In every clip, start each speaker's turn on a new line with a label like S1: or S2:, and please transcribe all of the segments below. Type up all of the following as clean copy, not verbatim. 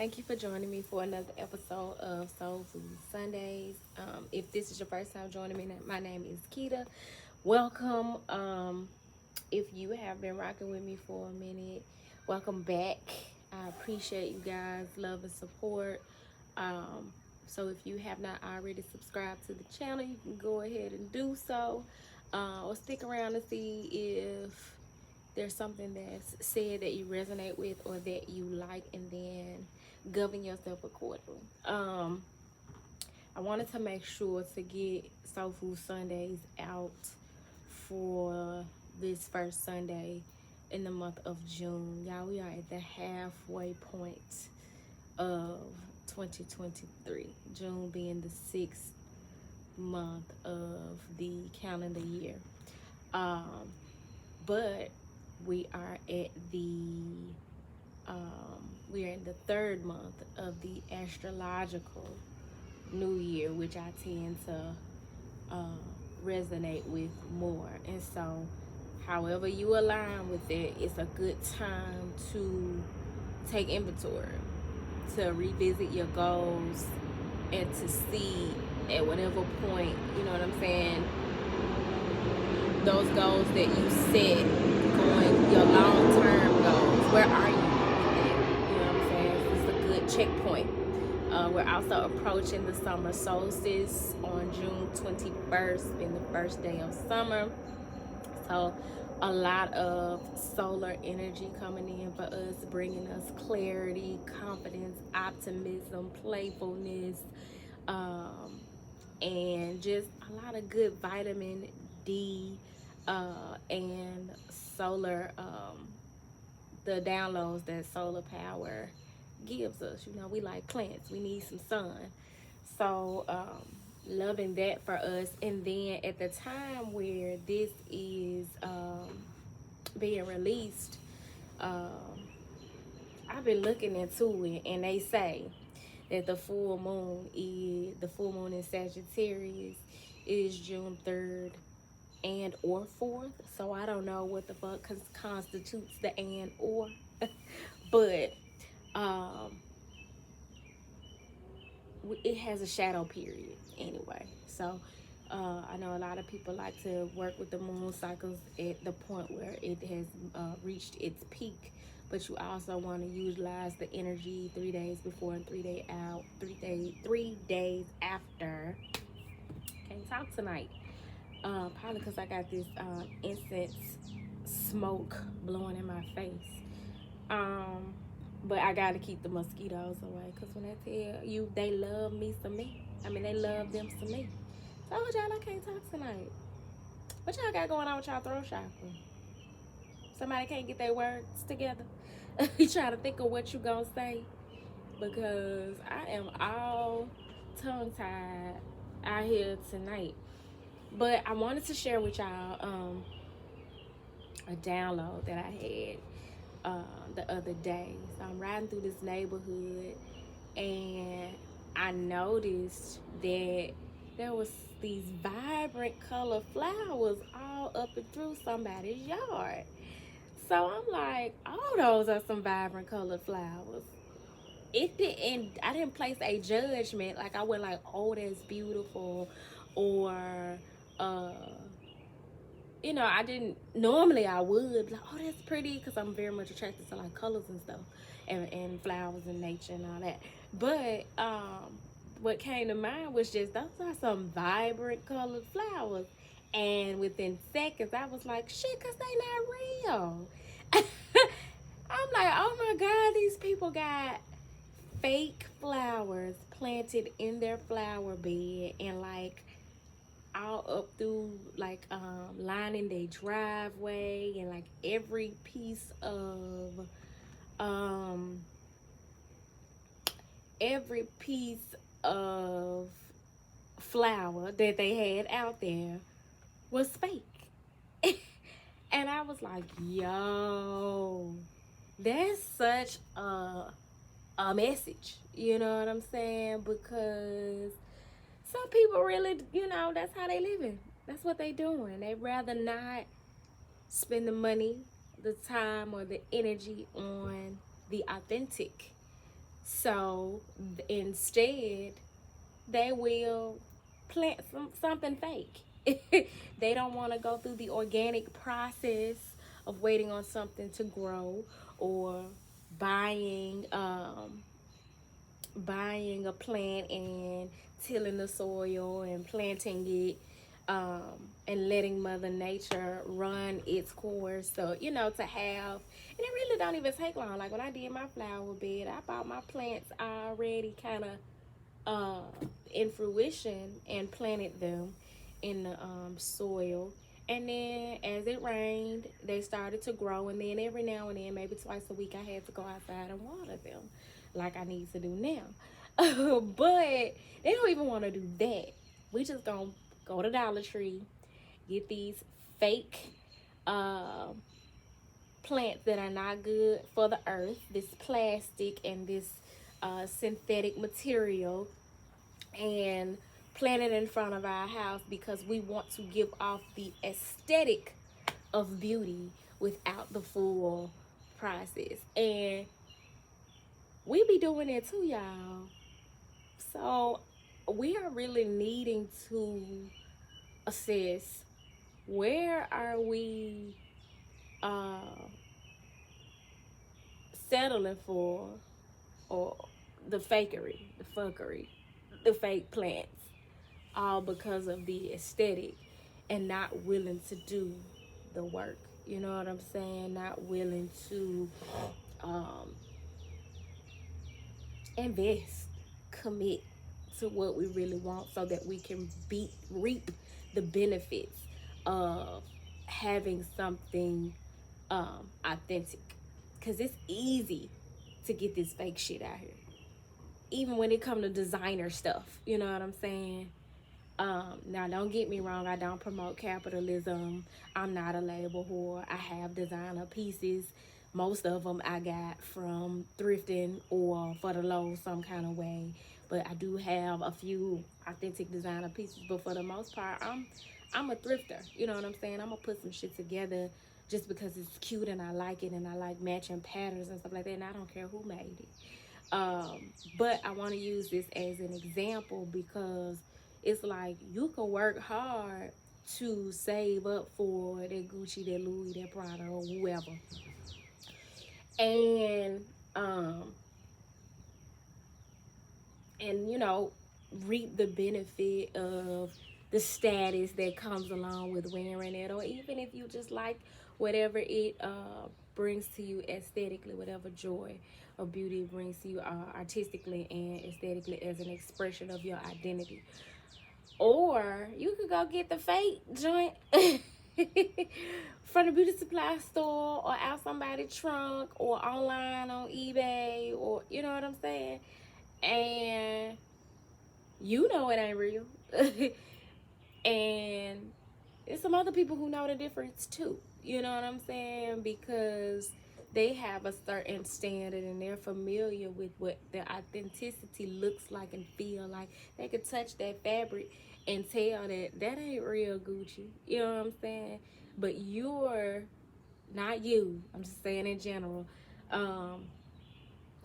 S1: Thank you for joining me for another episode of Soul Food Sundays. If this is your first time joining me, my name is Keita. Welcome. If you have been rocking with me for a minute, welcome back. I appreciate you guys' love and support. So if you have not already subscribed to the channel, you can go ahead and do so, or stick around to see if there's something that's said that you resonate with or that you like, and then govern yourself accordingly. I wanted to make sure to get Soul Food Sundays out for this first Sunday in the month of June. Y'all, we are at the halfway point of 2023. June being the 6th month of the calendar year. But we are at we are in the third month of the astrological new year, which I tend to resonate with more. And so however you align with it, it's a good time to take inventory, to revisit your goals, and to see at whatever point, you know what I'm saying, those goals that you set, going your long-term goals, where are you with that? You know what I'm saying? It's a good checkpoint. We're also approaching the summer solstice on June 21st, being the first day of summer. So a lot of solar energy coming in for us, bringing us clarity, confidence, optimism, playfulness, and just a lot of good vitamin D and solar, the downloads that solar power gives us. You know, we like plants, we need some sun. So loving that for us. And then at the time where this is being released, I've been looking into it, and they say that the full moon in Sagittarius is June 3rd and or 4th. So I don't know what the fuck constitutes the and or but it has a shadow period anyway. So I know a lot of people like to work with the moon cycles at the point where it has reached its peak, but you also want to utilize the energy 3 days before and 3 days after. Can't talk tonight. Probably because I got this incense smoke blowing in my face. But I gotta keep the mosquitoes away, because when I tell you they love me some me, I mean they love them some me. Told y'all I can't talk tonight. What y'all got going on with y'all throat chakra? Somebody can't get their words together? You trying to think of what you gonna say? Because I am all tongue-tied out here tonight. But I wanted to share with y'all a download that I had the other day. So I'm riding through this neighborhood, and I noticed that there was these vibrant colored flowers all up and through somebody's yard. So I'm like, oh, those are some vibrant colored flowers. I didn't place a judgment. Like, I wasn't like, oh, that's beautiful, or I didn't. Normally I would like, oh, that's pretty, because I'm very much attracted to like colors and stuff, and flowers and nature and all that. But what came to mind was just, those are some vibrant colored flowers. And within seconds I was like, shit, because they not real. I'm like, oh my God, these people got fake flowers planted in their flower bed, and like all up through, like lining their driveway, and like every piece of flower that they had out there was fake. And I was like, yo, that's such a message, you know what I'm saying? Because some people really, that's how they living. That's what they doing. They rather not spend the money, the time, or the energy on the authentic So instead, they will plant something fake. They don't want to go through the organic process of waiting on something to grow, or buying buying a plant and tilling the soil and planting it, and letting Mother Nature run its course. So, to have, and it really don't even take long. Like when I did my flower bed, I bought my plants already kind of in fruition and planted them in the soil. And then as it rained, they started to grow. And then every now and then, maybe twice a week, I had to go outside and water them like I need to do now. But they don't even want to do that. We just gonna go to Dollar Tree, get these fake uh, plants that are not good for the earth, this plastic and this synthetic material, and plant it in front of our house because we want to give off the aesthetic of beauty without the full process. And we be doing it too, y'all. So we are really needing to assess, where are we uh, settling for, or the fakery, the fuckery, the fake plants, all because of the aesthetic, and not willing to do the work. You know what I'm saying? Not willing to um, invest, commit to what we really want, so that we can reap the benefits of having something authentic. Because it's easy to get this fake shit out here, even when it comes to designer stuff. You know what I'm saying? Now, don't get me wrong. I don't promote capitalism. I'm not a label whore. I have designer pieces. Most of them I got from thrifting or for the low some kind of way. But I do have a few authentic designer pieces. But for the most part, I'm a thrifter. You know what I'm saying? I'm gonna put some shit together just because it's cute and I like it, and I like matching patterns and stuff like that. And I don't care who made it. But I want to use this as an example, because it's like you can work hard to save up for that Gucci, that Louis, that Prada, or whoever, and um, and reap the benefit of the status that comes along with wearing it, or even if you just like whatever it brings to you aesthetically, whatever joy or beauty it brings to you artistically and aesthetically as an expression of your identity. Or you could go get the fake joint from the beauty supply store, or out somebody's trunk, or online on eBay, or you know what I'm saying? And it ain't real. And there's some other people who know the difference too. You know what I'm saying? Because they have a certain standard and they're familiar with what their authenticity looks like and feel like. They could touch that fabric and tell that ain't real Gucci. You know what I'm saying? But you're not you. I'm just saying in general.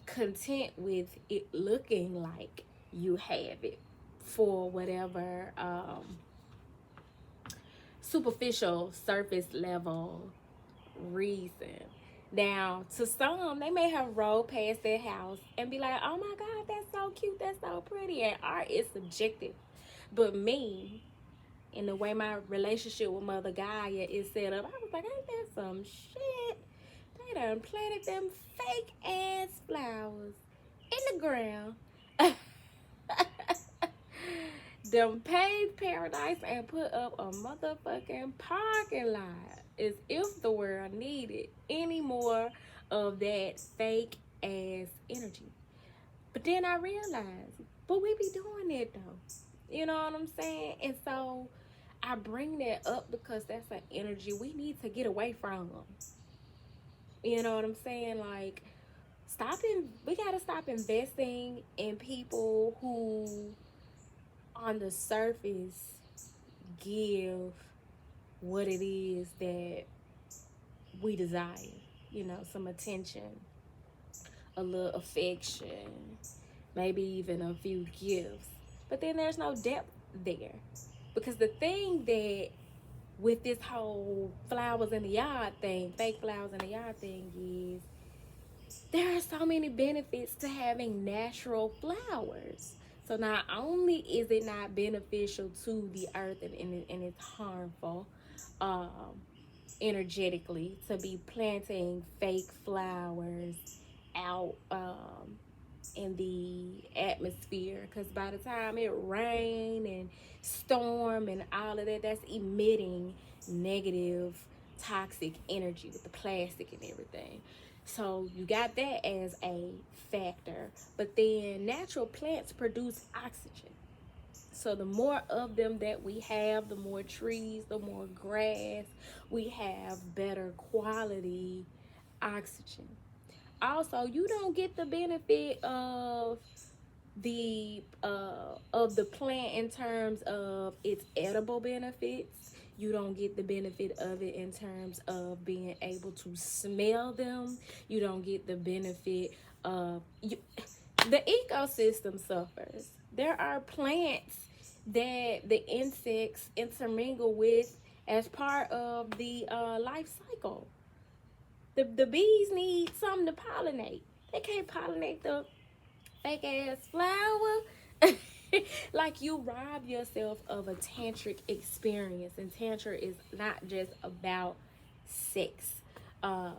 S1: Content with it looking like you have it for whatever superficial, surface level reason. Now, to some, they may have rolled past their house and be like, oh my God, that's so cute, that's so pretty. And art is subjective. But me, in the way my relationship with Mother Gaia is set up, I was like, ain't that some shit? They done planted them fake ass flowers in the ground. Them paved paradise and put up a motherfucking parking lot, as if the world needed any more of that fake ass energy. But then I realized, but we be doing it though. You know what I'm saying? And so I bring that up because that's an energy we need to get away from. You know what I'm saying? Like, we gotta stop investing in people who on the surface give what it is that we desire, some attention, a little affection, maybe even a few gifts. But then there's no depth there. Because the thing that with this whole flowers in the yard thing, fake flowers in the yard thing, is there are so many benefits to having natural flowers. So not only is it not beneficial to the earth, and it's harmful um, energetically to be planting fake flowers out in the atmosphere, because by the time it rain and storm and all of that, that's emitting negative toxic energy with the plastic and everything. So you got that as a factor. But then natural plants produce oxygen. So the more of them that we have, the more trees, the more grass, we have better quality oxygen. Also, you don't get the benefit of the plant in terms of its edible benefits. You don't get the benefit of it in terms of being able to smell them. You don't get the benefit of the ecosystem suffers. There are plants that the insects intermingle with as part of the life cycle. The bees need something to pollinate. They can't pollinate the fake ass flower. Like, you rob yourself of a tantric experience, and tantra is not just about sex, uh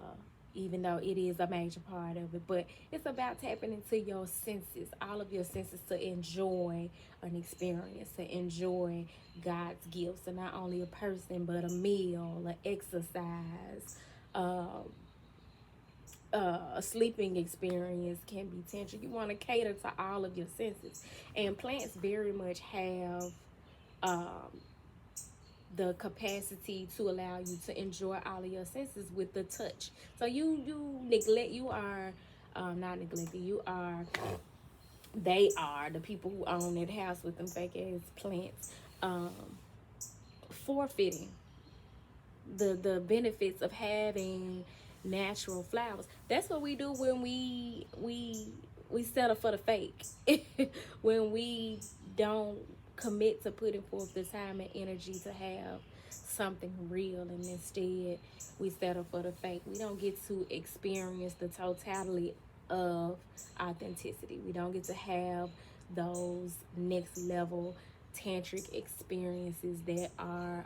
S1: even though it is a major part of it, but it's about tapping into your senses, all of your senses, to enjoy an experience, to enjoy God's gifts, and not only a person but a meal, an exercise, um a sleeping experience can be tantric. You want to cater to all of your senses, and plants very much have um, the capacity to allow you to enjoy all of your senses with the touch. So you are not neglected. They are the people who own that house with them fake ass plants, um, forfeiting the benefits of having natural flowers. That's what we do when we settle for the fake. When we don't commit to putting forth the time and energy to have something real, and instead we settle for the fake. We don't get to experience the totality of authenticity. We don't get to have those next level tantric experiences that are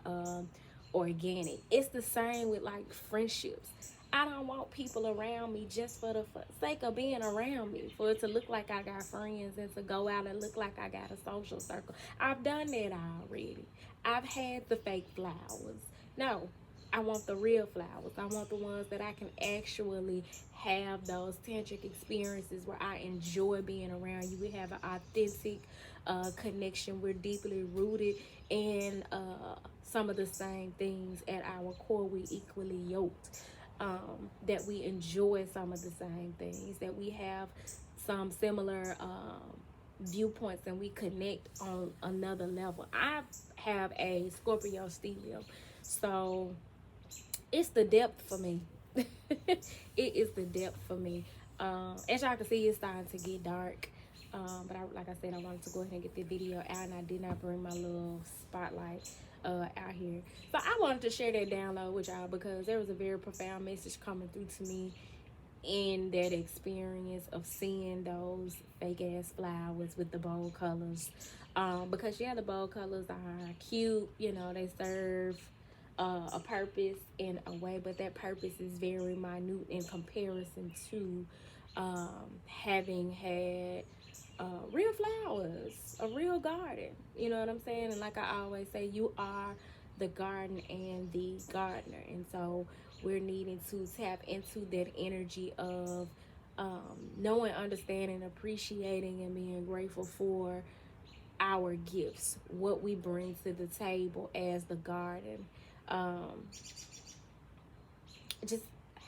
S1: organic. It's the same with like friendships. I don't want people around me just for the sake of being around me, for it to look like I got friends and to go out and look like I got a social circle. I've done that already. I've had the fake flowers. No, I want the real flowers. I want the ones that I can actually have those tantric experiences where I enjoy being around you. We have an authentic connection. We're deeply rooted in some of the same things at our core. We equally yoked. That we enjoy some of the same things, that we have some similar viewpoints, and we connect on another level. I have a Scorpio stellium, so it's the depth for me. It is the depth for me. As y'all can see, it's starting to get dark. But like I said, I wanted to go ahead and get the video out, and I did not bring my little spotlight out here. So I wanted to share that download with y'all, because there was a very profound message coming through to me in that experience of seeing those fake ass flowers with the bold colors. Because yeah, the bold colors are cute, they serve a purpose in a way, but that purpose is very minute in comparison to having had real flowers, a real garden. You know what I'm saying? And like I always say, you are the garden and the gardener. And so we're needing to tap into that energy of knowing, understanding, appreciating, and being grateful for our gifts, what we bring to the table as the garden. Just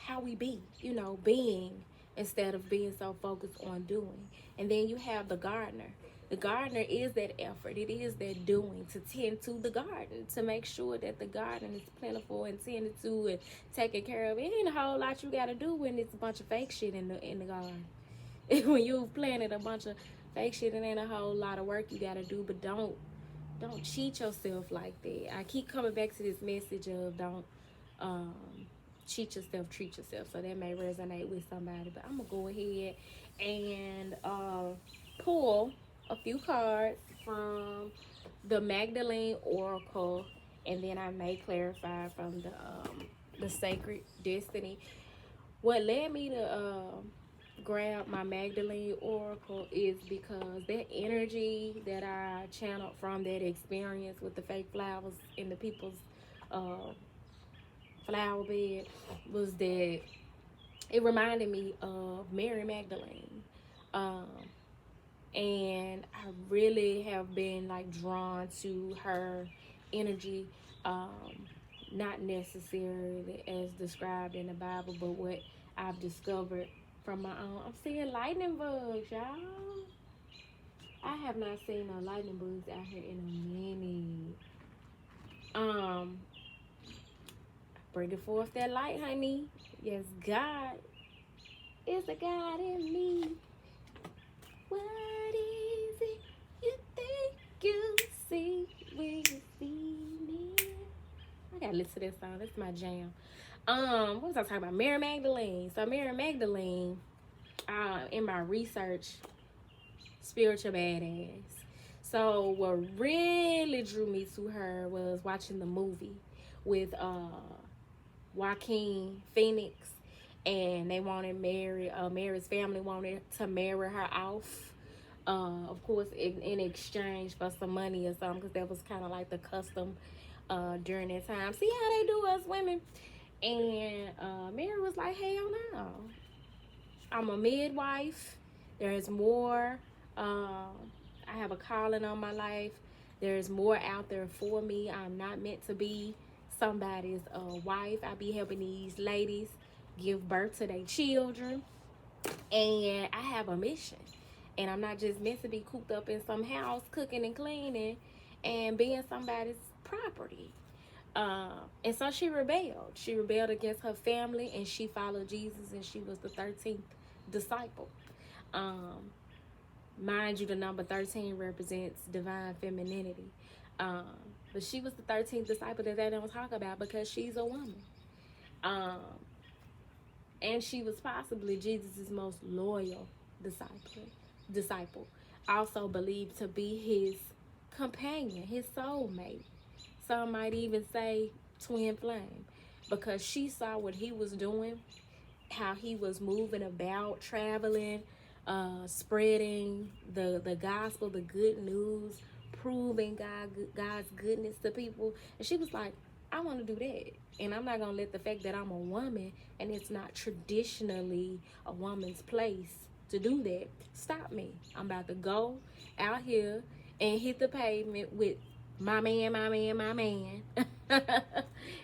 S1: how we be, being, instead of being so focused on doing. And then you have the gardener. The gardener is that effort. It is that doing, to tend to the garden, to make sure that the garden is plentiful and tended to and taken care of. It ain't a whole lot you got to do when it's a bunch of fake shit in the garden. When you've planted a bunch of fake shit, it ain't a whole lot of work you gotta do, but don't cheat yourself like that. I keep coming back to this message of don't um, cheat yourself, treat yourself. So that may resonate with somebody. But I'm gonna go ahead and pull a few cards from the Magdalene Oracle, and then I may clarify from the Sacred Destiny. What led me to grab my Magdalene Oracle is because that energy that I channeled from that experience with the fake flowers in the people's flower bed was that it reminded me of Mary Magdalene. And I really have been like drawn to her energy, not necessarily as described in the Bible, but what I've discovered from my own. I'm seeing lightning bugs, y'all. I have not seen no lightning bugs out here in a minute. Bringing forth that light, honey. Yes, God is a God in me. What is it you think you see when you see me? I gotta listen to this song. That's my jam. What was I talking about? Mary Magdalene. So Mary Magdalene, in my research, spiritual badass. So what really drew me to her was watching the movie with Joaquin Phoenix, and they wanted Mary's family wanted to marry her off, of course in exchange for some money or something, because that was kind of like the custom during that time. See how they do us women. And Mary was like, hell no, I'm a midwife. There's more. I have a calling on my life. There's more out there for me. I'm not meant to be somebody's wife. I be helping these ladies give birth to their children, and I have a mission, and I'm not just meant to be cooped up in some house cooking and cleaning and being somebody's property. And so she rebelled against her family, and she followed Jesus, and she was the 13th disciple. Mind you, the number 13 represents divine femininity. But she was the 13th disciple that they don't talk about because she's a woman. And she was possibly Jesus' most loyal disciple. Also believed to be his companion, his soulmate. Some might even say twin flame, because she saw what he was doing, how he was moving about, traveling, spreading the gospel, the good news, proving God's goodness to people. And she was like, I want to do that. And I'm not going to let the fact that I'm a woman and it's not traditionally a woman's place to do that stop me. I'm about to go out here and hit the pavement with my man.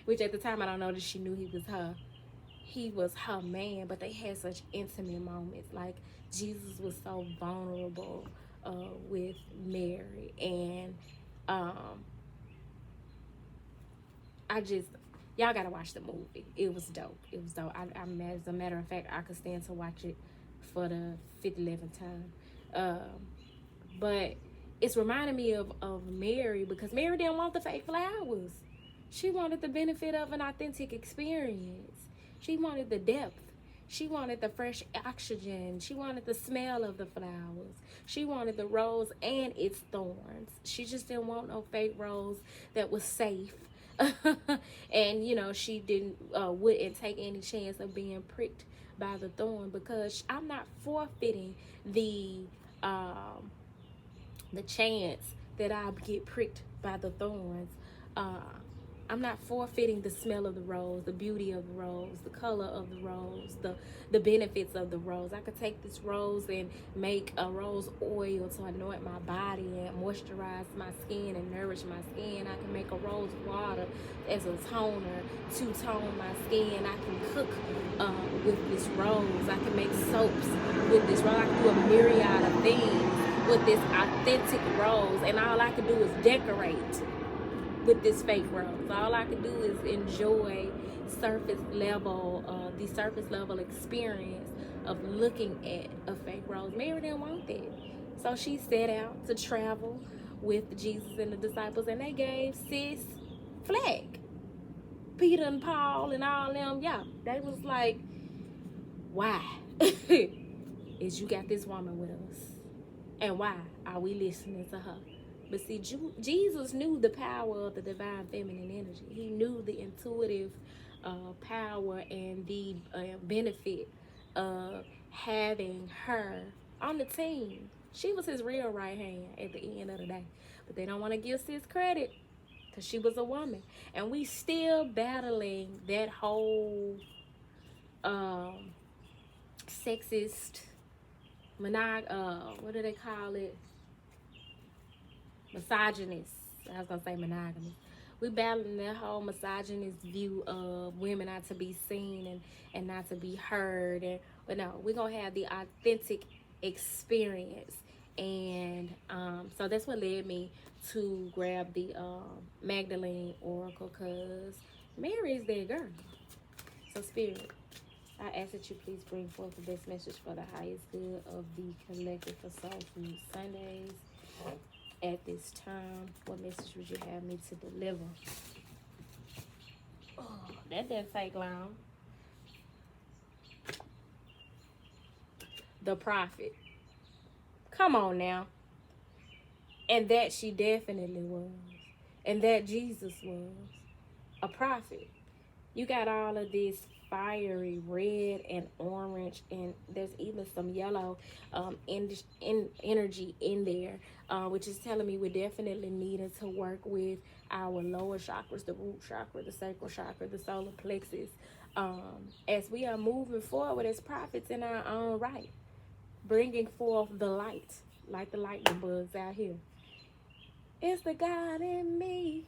S1: Which at the time, I don't know that she knew he was her man, but they had such intimate moments. Like, Jesus was so vulnerable with Mary, and y'all gotta watch the movie. It was dope. As a matter of fact, I could stand to watch it for the 11th time. But it's reminding me of Mary, because Mary didn't want the fake flowers. She wanted the benefit of an authentic experience. She wanted the depth. She wanted the fresh oxygen. She wanted the smell of the flowers. She wanted the rose and its thorns. She just didn't want no fake rose that was safe. And, you know, she wouldn't take any chance of being pricked by the thorn, because I'm not forfeiting the chance that I'll get pricked by the thorns. I'm not forfeiting the smell of the rose, the beauty of the rose, the color of the rose, the benefits of the rose. I could take this rose and make a rose oil to anoint my body and moisturize my skin and nourish my skin. I can make a rose water as a toner to tone my skin. I can cook with this rose. I can make soaps with this rose. I can do a myriad of things with this authentic rose, and all I can do is decorate with this fake rose. All I can do is enjoy the surface level experience of looking at a fake rose. Mary didn't want that. So she set out to travel with Jesus and the disciples, and they gave sis flag. Peter and Paul and all them, yeah, they was like, why is you got this woman with us? And why are we listening to her? But see, Jesus knew the power of the divine feminine energy. He knew the intuitive power and the benefit of having her on the team. She was his real right hand at the end of the day. But they don't want to give sis credit because she was a woman. And we still battling that whole sexist, what do they call it? Misogynist. I was gonna say monogamous. We battling that whole misogynist view of women not to be seen and not to be heard. But no, we're gonna have the authentic experience. And so that's what led me to grab the Magdalene Oracle, because Mary is their girl. So Spirit, I ask that you please bring forth the best message for the highest good of the collective for Soul Food Sundays. At this time, what message would you have me to deliver? Oh, that didn't take long. The prophet. Come on now. And that she definitely was. And that Jesus was a prophet. You got all of this fiery red and orange, and there's even some yellow energy in there, which is telling me we definitely needed to work with our lower chakras, the root chakra, the sacral chakra, the solar plexus, as we are moving forward as prophets in our own right, bringing forth the light, like the lightning bugs out here. It's the God in me.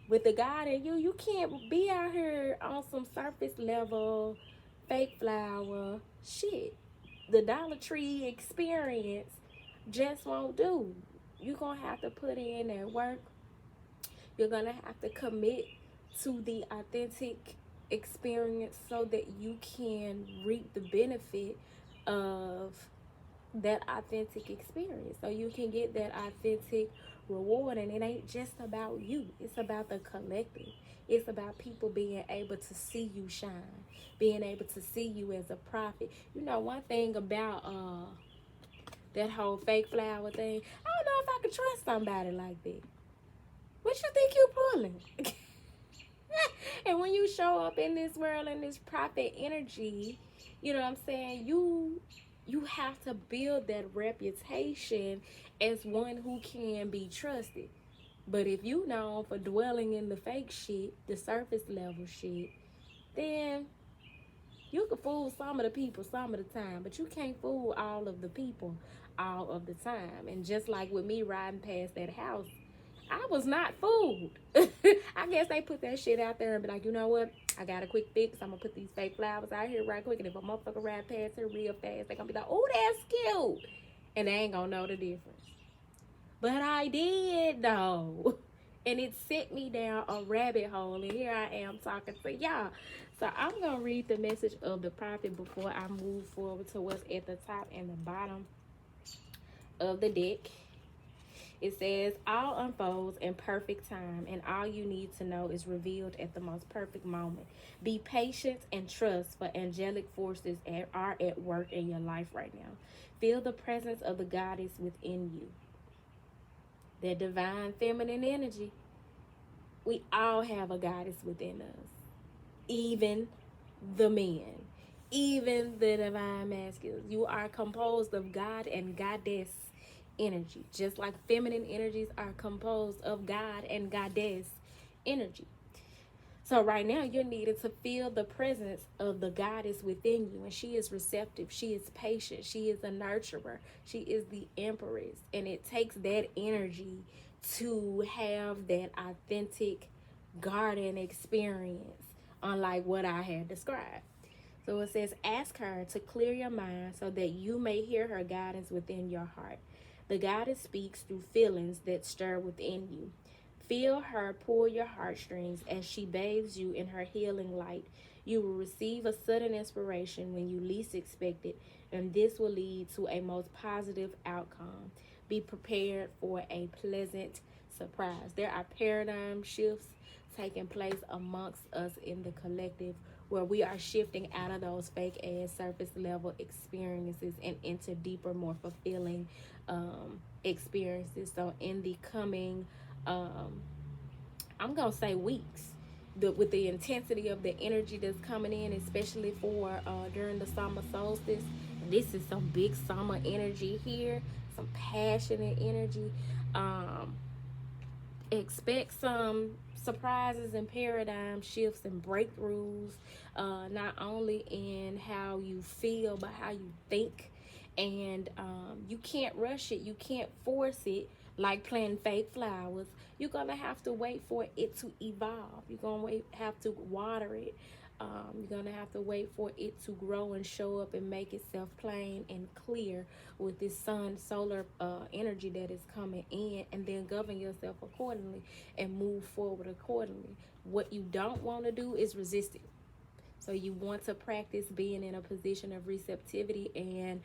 S1: With the God in you, you can't be out here on some surface level fake flower shit. The Dollar Tree experience just won't do. You're gonna have to put in that work. You're gonna have to commit to the authentic experience so that you can reap the benefit of that authentic experience, so you can get that authentic reward. And it ain't just about you, it's about the collective. It's about people being able to see you shine, being able to see you as a prophet. You know, one thing about that whole fake flower thing, I don't know if I could trust somebody like that. What you think you pulling? And when you show up in this world, in this prophet energy, you know what I'm saying, you have to build that reputation as one who can be trusted. But if you known for dwelling in the fake shit, the surface level shit, then you can fool some of the people some of the time, but you can't fool all of the people all of the time. And just like with me riding past that house, I was not fooled. I guess they put that shit out there and be like, you know what? I got a quick fix. I'm going to put these fake flowers out here right quick. And if a motherfucker ride past her real fast, they going to be like, oh, that's cute. And they ain't going to know the difference. But I did, though. And it set me down a rabbit hole. And here I am talking to y'all. So I'm going to read the message of the prophet before I move forward to what's at the top and the bottom of the deck. It says, all unfolds in perfect time, and all you need to know is revealed at the most perfect moment. Be patient and trust, for angelic forces are at work in your life right now. Feel the presence of the goddess within you. That divine feminine energy. We all have a goddess within us. Even the men. Even the divine masculines. You are composed of God and goddess energy, just like feminine energies are composed of God and goddess energy. So right now you're needed to feel the presence of the goddess within you, and she is receptive, she is patient, she is a nurturer, she is the empress. And it takes that energy to have that authentic garden experience, unlike what I had described. So it says, ask her to clear your mind so that you may hear her guidance within your heart. The goddess speaks through feelings that stir within you. Feel her pull your heartstrings as she bathes you in her healing light. You will receive a sudden inspiration when you least expect it, and this will lead to a most positive outcome. Be prepared for a pleasant surprise. There are paradigm shifts taking place amongst us in the collective where we are shifting out of those fake ass surface level experiences and into deeper, more fulfilling experiences. So in the coming I'm gonna say weeks, with the intensity of the energy that's coming in, especially for during the summer solstice. And this is some big summer energy here, some passionate energy. Um, Expect some surprises and paradigm shifts and breakthroughs, not only in how you feel but how you think. And you can't rush it, you can't force it like planting fake flowers. You're gonna have to wait for it to evolve. You're gonna have to water it. You're gonna have to wait for it to grow and show up and make itself plain and clear with this sun solar energy that is coming in, and then govern yourself accordingly and move forward accordingly. What you don't want to do is resist it. So you want to practice being in a position of receptivity and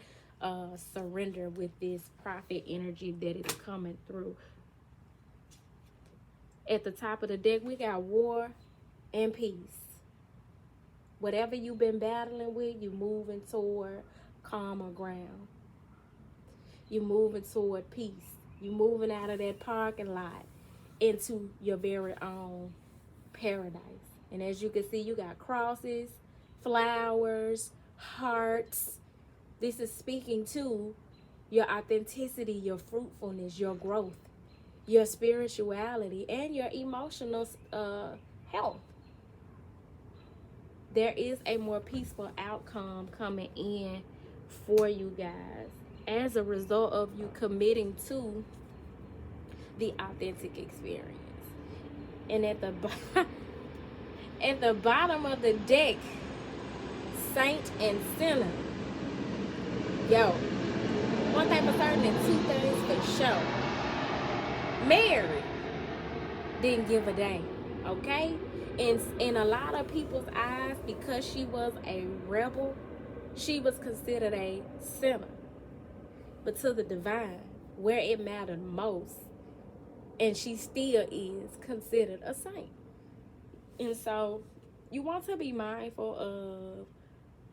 S1: surrender with this prophet energy that is coming through. At the top of the deck, we got war and peace. Whatever you've been battling with, you moving toward calmer ground. You're moving toward peace. You're moving out of that parking lot into your very own paradise. And as you can see, you got crosses, flowers, hearts. This is speaking to your authenticity, your fruitfulness, your growth, your spirituality, and your emotional health. There is a more peaceful outcome coming in for you guys as a result of you committing to the authentic experience. And at the at the bottom of the deck, saint and sinner. Yo, one thing for certain and two things for sure. Mary didn't give a damn, okay? In a lot of people's eyes, because she was a rebel, she was considered a sinner. But to the divine, where it mattered most, and she still is considered a saint. And so you want to be mindful of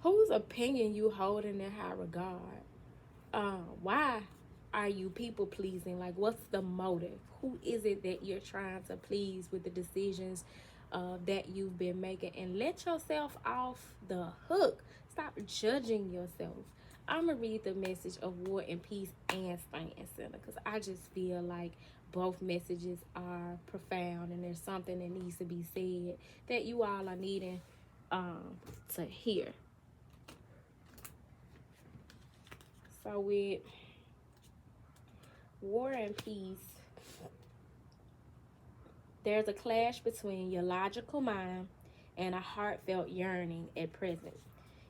S1: whose opinion you hold in high regard. Why are you people pleasing? Like, what's the motive? Who is it that you're trying to please with the decisions that you've been making? And let yourself off the hook. Stop judging yourself. I'm going to read the message of war and peace and saint and sinner, because I just feel like both messages are profound, and there's something that needs to be said that you all are needing to hear. So with war and peace, there's a clash between your logical mind and a heartfelt yearning at present.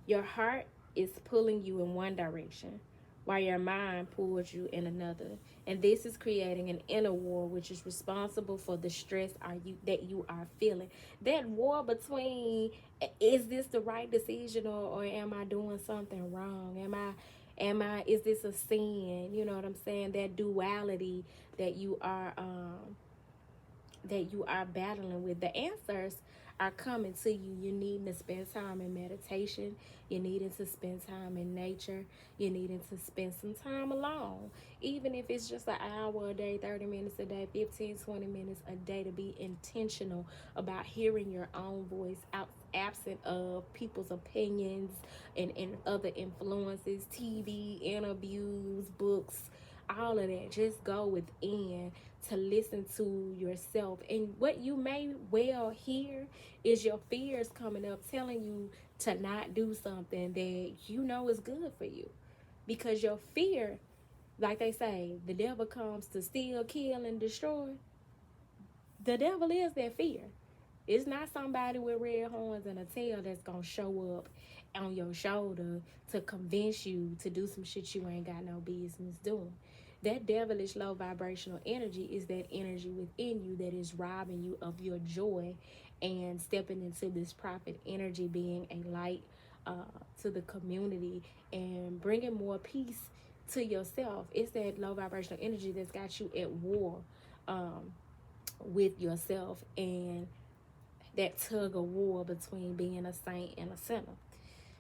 S1: Your heart is pulling you in one direction, while your mind pulls you in another. And this is creating an inner war, which is responsible for the stress that you are feeling. That war between, is this the right decision, or am I doing something wrong? Is this a sin? You know what I'm saying? That duality that you are battling with. The answers are coming to you. You need to spend time in meditation. You needing to spend time in nature. You needing to spend some time alone. Even if it's just an hour a day, 30 minutes a day, 15, 20 minutes a day, to be intentional about hearing your own voice absent of people's opinions and other influences, TV, interviews, books, all of that. Just go within to listen to yourself. And what you may well hear is your fears coming up, telling you to not do something that you know is good for you. Because your fear, like they say, the devil comes to steal, kill, and destroy. The devil is that fear. It's not somebody with red horns and a tail that's going to show up on your shoulder to convince you to do some shit you ain't got no business doing. That devilish low vibrational energy is that energy within you that is robbing you of your joy and stepping into this prophet energy, being a light to the community and bringing more peace to yourself. It's that low vibrational energy that's got you at war um, with yourself, and that tug of war between being a saint and a sinner.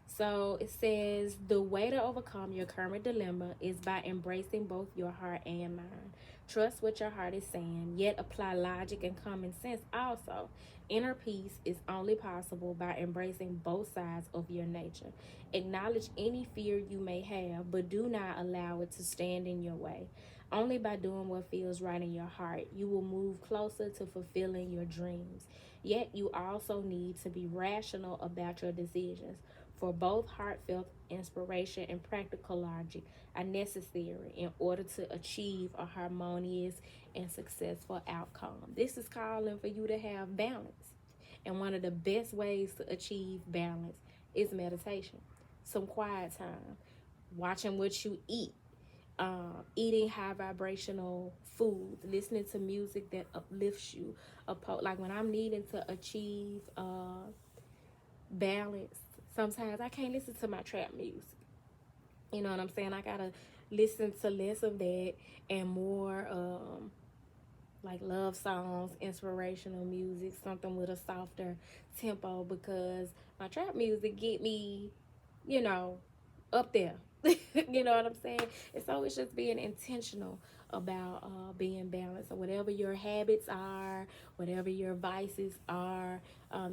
S1: So it says the way to overcome your current dilemma is by embracing both your heart and mind. Trust what your heart is saying, yet apply logic and common sense also. Inner peace is only possible by embracing both sides of your nature. Acknowledge any fear you may have, but do not allow it to stand in your way. Only by doing what feels right in your heart, you will move closer to fulfilling your dreams. Yet you also need to be rational about your decisions, for both heartfelt inspiration and practical logic are necessary in order to achieve a harmonious and successful outcome. This is calling for you to have balance. And one of the best ways to achieve balance is meditation, some quiet time, watching what you eat, eating high vibrational food, listening to music that uplifts you. Like when I'm needing to achieve balance, sometimes I can't listen to my trap music. You know what I'm saying? I gotta listen to less of that and more like love songs, inspirational music, something with a softer tempo, because my trap music get me, you know, up there. You know what I'm saying? And so it's just being intentional about being balanced. So whatever your habits are, whatever your vices are,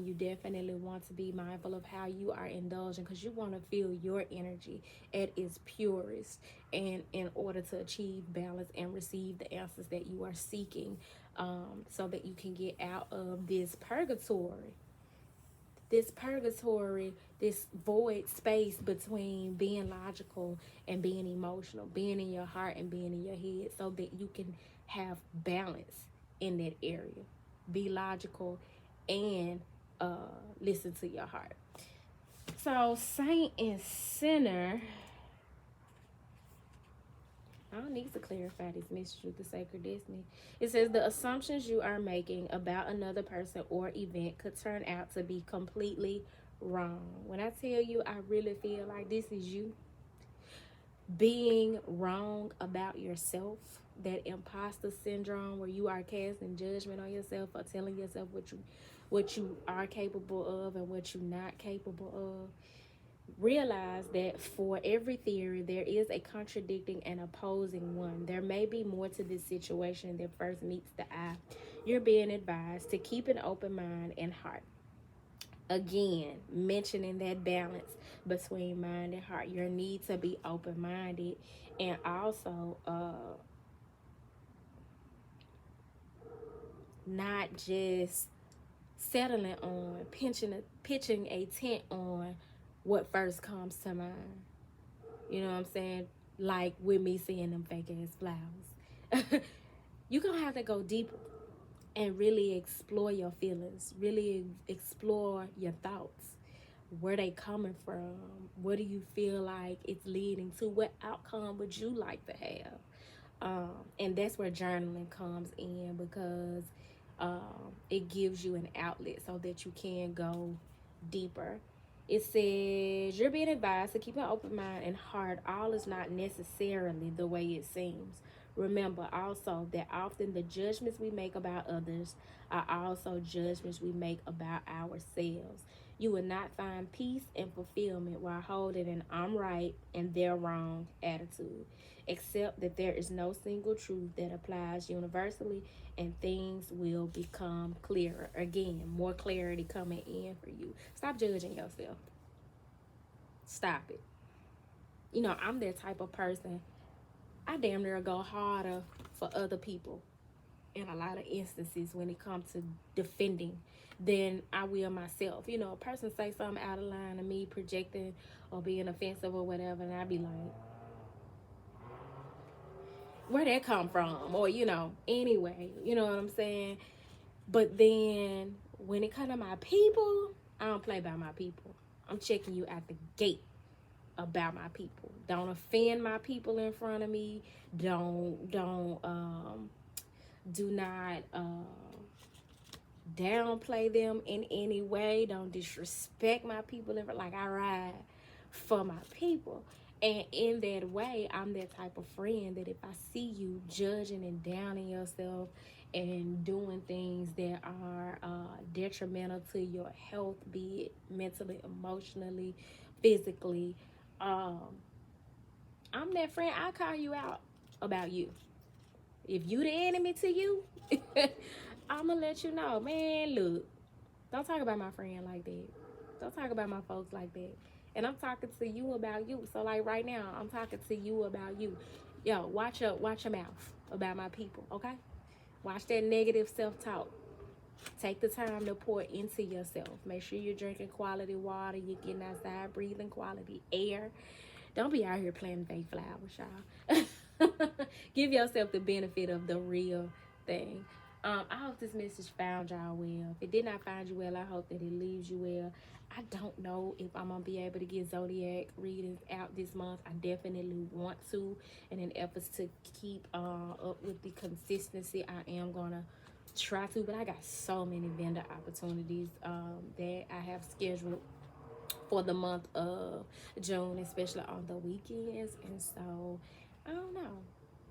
S1: you definitely want to be mindful of how you are indulging, because you want to feel your energy at its purest, and in order to achieve balance and receive the answers that you are seeking, so that you can get out of this void space between being logical and being emotional, being in your heart and being in your head, so that you can have balance in that area. Be logical and listen to your heart. So, saint and sinner, I don't need to clarify this message with the sacred destiny. It says the assumptions you are making about another person or event could turn out to be completely wrong. When I tell you, I really feel like this is you being wrong about yourself, that imposter syndrome where you are casting judgment on yourself or telling yourself what you are capable of and what you're not capable of. Realize that for every theory, there is a contradicting and opposing one. There may be more to this situation than first meets the eye. You're being advised to keep an open mind and heart. Again, mentioning that balance between mind and heart. Your need to be open-minded, and also not just settling on pitching a tent on what first comes to mind. You know what I'm saying? Like with me seeing them fake ass flowers. You're gonna have to go deeper and really explore your feelings, really explore your thoughts. Where they coming from? What do you feel like it's leading to? What outcome would you like to have? And that's where journaling comes in, because it gives you an outlet so that you can go deeper. It says you're being advised to keep an open mind and heart. All is not necessarily the way it seems. Remember also that often the judgments we make about others are also judgments we make about ourselves. You will not find peace and fulfillment while holding an I'm right and they're wrong attitude. Accept that there is no single truth that applies universally, and things will become clearer. Again, more clarity coming in for you. Stop judging yourself. Stop it. You know, I'm that type of person. I damn near go harder for other people in a lot of instances when it comes to defending than I will myself. You know, a person say something out of line to me, projecting or being offensive or whatever, and I be like, where that come from? Or, you know, anyway, you know what I'm saying? But then when it comes to my people, I don't play by my people. I'm checking you at the gate. about my people. Don't offend my people in front of me. Do not downplay them in any way. Don't disrespect my people. Like, I ride for my people. And in that way, I'm that type of friend that if I see you judging and downing yourself and doing things that are detrimental to your health, be it mentally, emotionally, physically, I'm that friend. I call you out about you. If you the enemy to you, I'm gonna let you know, man. Look, don't talk about my friend like that. Don't talk about my folks like that. And I'm talking to you about you. So like right now, I'm talking to you about you. Yo, watch your mouth about my people, okay? Watch that negative self-talk. Take the time to pour into yourself. Make sure you're drinking quality water. You're getting outside, breathing quality air. Don't be out here planting fake flowers, y'all. Give yourself the benefit of the real thing. I hope this message found y'all well. If it did not find you well, I hope that it leaves you well. I don't know if I'm going to be able to get zodiac readings out this month. I definitely want to. And in efforts to keep up with the consistency, I am going to try to. But I got so many vendor opportunities that I have scheduled for the month of June, especially on the weekends. And so, I don't know.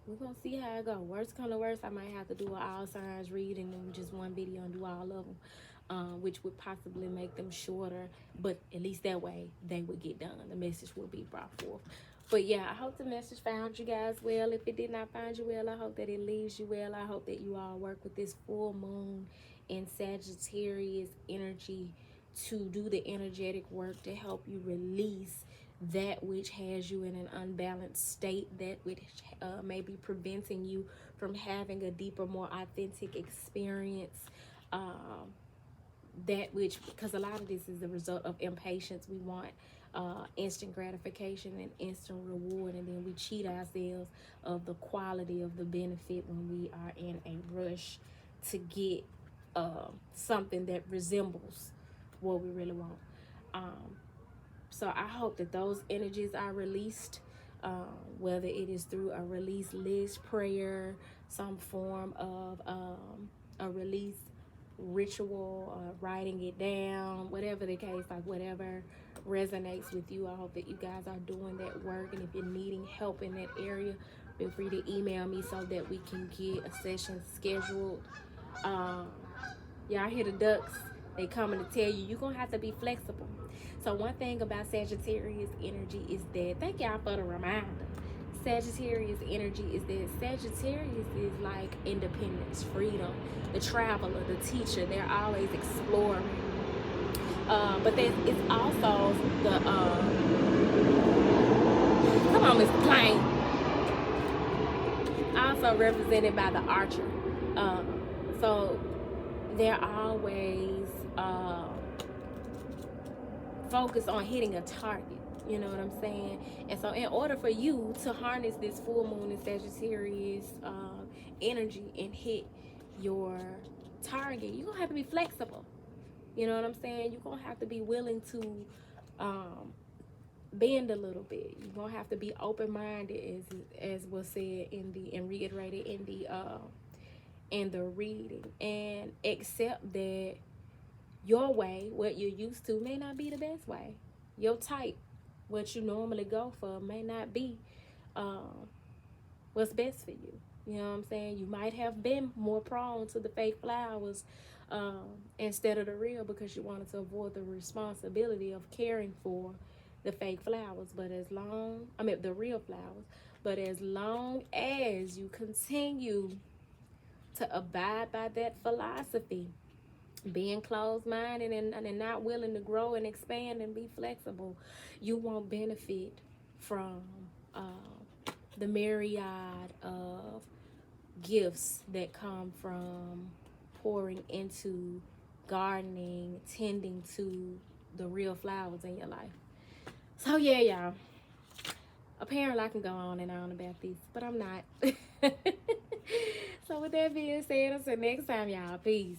S1: We're going to see how it goes. Worst come to worst, I might have to do an all signs reading in just one video and do all of them, which would possibly make them shorter. But at least that way, they would get done. The message will be brought forth. But yeah, I hope the message found you guys well. If it did not find you well, I hope that it leaves you well. I hope that you all work with this full moon in Sagittarius energy to do the energetic work to help you release that which has you in an unbalanced state, that which may be preventing you from having a deeper, more authentic experience. That which, because a lot of this is the result of impatience. We want instant gratification and instant reward, and then we cheat ourselves of the quality of the benefit when we are in a rush to get something that resembles what we really want. So I hope that those energies are released, whether it is through a release list, prayer, some form of a release ritual, writing it down, whatever the case, like whatever resonates with you. I hope that you guys are doing that work. And if you're needing help in that area, feel free to email me so that we can get a session scheduled. Y'all hear the ducks? They coming to tell you, you're going to have to be flexible. So one thing about Sagittarius energy is that, thank y'all for the reminder. Sagittarius energy is that Sagittarius is like independence, freedom, the traveler, the teacher. They're always exploring. But it's also the, come on, Mr. Plain. Also represented by the archer. So they're always focused on hitting a target. You know what I'm saying? And so in order for you to harness this full moon in Sagittarius energy and hit your target, you're going to have to be flexible. You know what I'm saying? You're going to have to be willing to bend a little bit. You're going to have to be open-minded, as was said and reiterated in the reading, and accept that your way, what you're used to, may not be the best way. Your type, what you normally go for, may not be what's best for you. You know what I'm saying? You might have been more prone to the fake flowers instead of the real, because you wanted to avoid the responsibility of caring for the fake flowers. But the real flowers. But as long as you continue to abide by that philosophy, being closed-minded and not willing to grow and expand and be flexible, you won't benefit from the myriad of gifts that come from pouring into gardening, tending to the real flowers in your life. So yeah, y'all, apparently I can go on and on about this, but I'm not. So with that being said, until next time, y'all, peace.